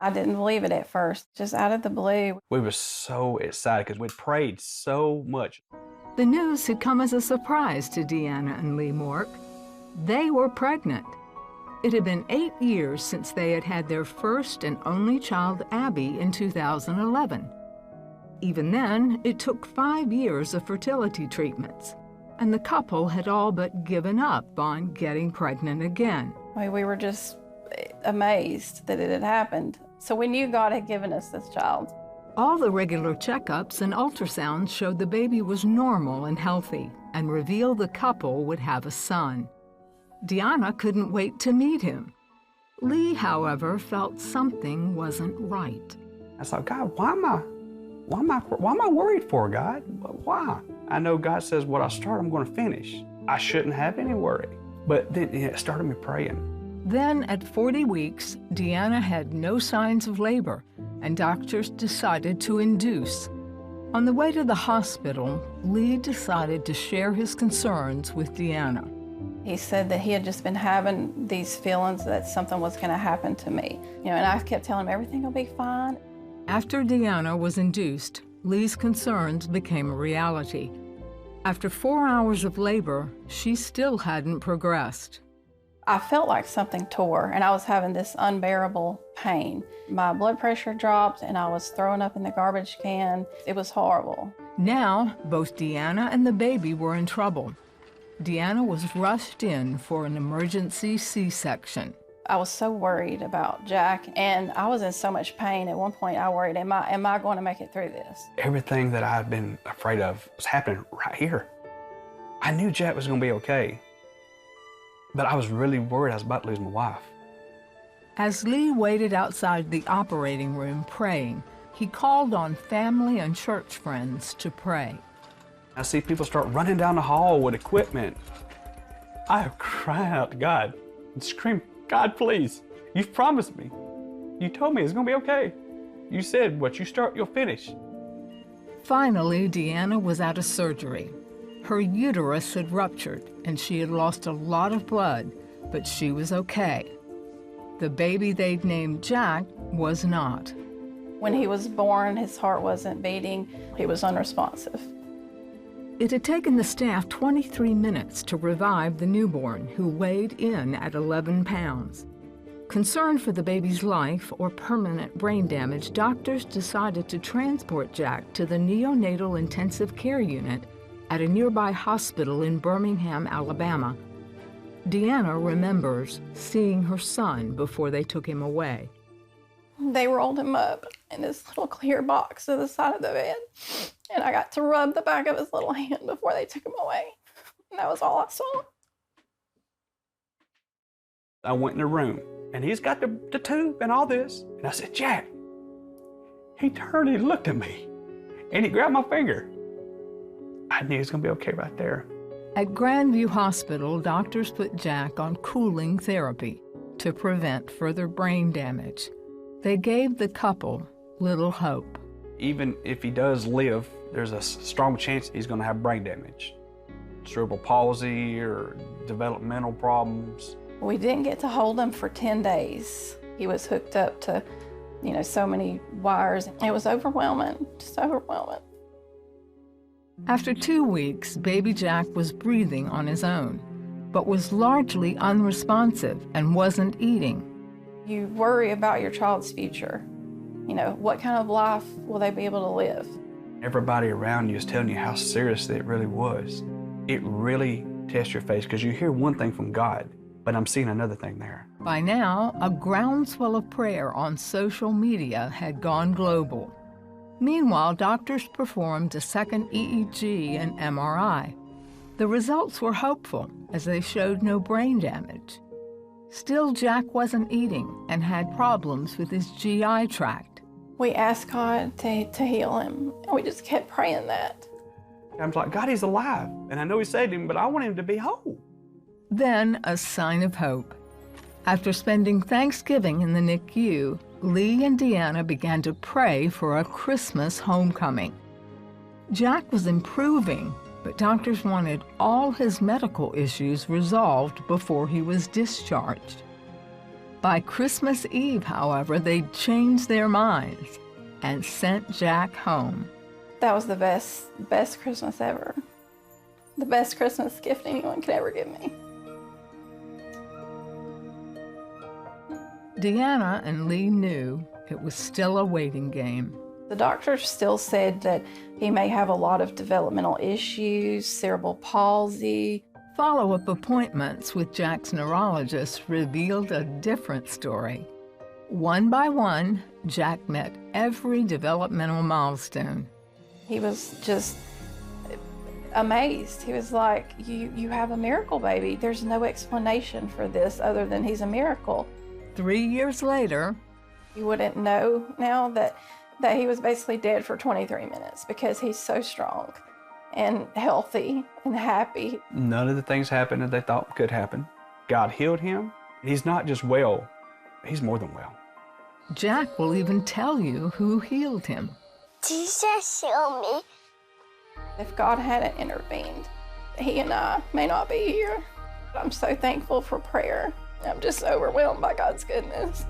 I didn't believe it at first, just out of the blue. We were so excited because we'd prayed so much. The news had come as a surprise to DeAnna and Lee Mork. They were pregnant. It had been 8 years since they had had their first and only child, Abby, in 2011. Even then, it took 5 years of fertility treatments, and the couple had all but given up on getting pregnant again. We were just amazed that it had happened. So we knew God had given us this child. All the regular checkups and ultrasounds showed the baby was normal and healthy and revealed the couple would have a son. DeAnna couldn't wait to meet him. Lee, however, felt something wasn't right. I thought, God, why am I worried for, God? Why? I know God says what I start, I'm going to finish. I shouldn't have any worry. But then it started me praying. Then, at 40 weeks, DeAnna had no signs of labor, and doctors decided to induce. On the way to the hospital, Lee decided to share his concerns with DeAnna. He said that he had just been having these feelings that something was going to happen to me. And I kept telling him everything will be fine. After DeAnna was induced, Lee's concerns became a reality. After 4 hours of labor, she still hadn't progressed. I felt like something tore, and I was having this unbearable pain. My blood pressure dropped, and I was throwing up in the garbage can. It was horrible. Now, both DeAnna and the baby were in trouble. DeAnna was rushed in for an emergency C-section. I was so worried about Jack, and I was in so much pain. At one point, I worried, am I going to make it through this? Everything that I had been afraid of was happening right here. I knew Jack was going to be okay, but I was really worried I was about to lose my wife. As Lee waited outside the operating room praying, he called on family and church friends to pray. I see people start running down the hall with equipment. I cried out to God and screamed, God, please, you've promised me. You told me it's going to be okay. You said what you start, you'll finish. Finally, DeAnna was out of surgery. Her uterus had ruptured and she had lost a lot of blood, but she was okay. The baby they'd named Jack was not. When he was born, his heart wasn't beating. He was unresponsive. It had taken the staff 23 minutes to revive the newborn, who weighed in at 11 pounds. Concerned for the baby's life or permanent brain damage, doctors decided to transport Jack to the neonatal intensive care unit at a nearby hospital in Birmingham, Alabama. DeAnna remembers seeing her son before they took him away. They rolled him up in this little clear box to the side of the bed, and I got to rub the back of his little hand before they took him away, and that was all I saw. I went in the room, and he's got the tube and all this, and I said, Jack. He turned and he looked at me, and he grabbed my finger. I knew he was going to be okay right there. At Grandview Hospital, doctors put Jack on cooling therapy to prevent further brain damage. They gave the couple little hope. Even if he does live, there's a strong chance he's going to have brain damage, cerebral palsy or developmental problems. We didn't get to hold him for 10 days. He was hooked up to, so many wires. It was overwhelming, just overwhelming. After 2 weeks, baby Jack was breathing on his own, but was largely unresponsive and wasn't eating. You worry about your child's future. What kind of life will they be able to live? Everybody around you is telling you how serious it really was. It really tests your face because you hear one thing from God, but I'm seeing another thing there. By now, a groundswell of prayer on social media had gone global. Meanwhile, doctors performed a second EEG and MRI. The results were hopeful, as they showed no brain damage. Still, Jack wasn't eating and had problems with his GI tract. We asked God to heal him, and we just kept praying that. I'm like, God, he's alive, and I know he saved him, but I want him to be whole. Then, a sign of hope. After spending Thanksgiving in the NICU, Lee and DeAnna began to pray for a Christmas homecoming. Jack was improving, but doctors wanted all his medical issues resolved before he was discharged. By Christmas Eve, however, they'd changed their minds and sent Jack home. That was the best Christmas ever. The best Christmas gift anyone could ever give me. DeAnna and Lee knew it was still a waiting game. The doctor still said that he may have a lot of developmental issues, cerebral palsy. Follow-up appointments with Jack's neurologist revealed a different story. One by one, Jack met every developmental milestone. He was just amazed. He was like, you have a miracle baby. There's no explanation for this other than he's a miracle. 3 years later, You wouldn't know now that he was basically dead for 23 minutes because he's so strong and healthy and happy. None of the things happened that they thought could happen. God healed him. He's not just well, he's more than well. Jack will even tell you who healed him. Jesus healed me. If God hadn't intervened, he and I may not be here. I'm so thankful for prayer. I'm just overwhelmed by God's goodness.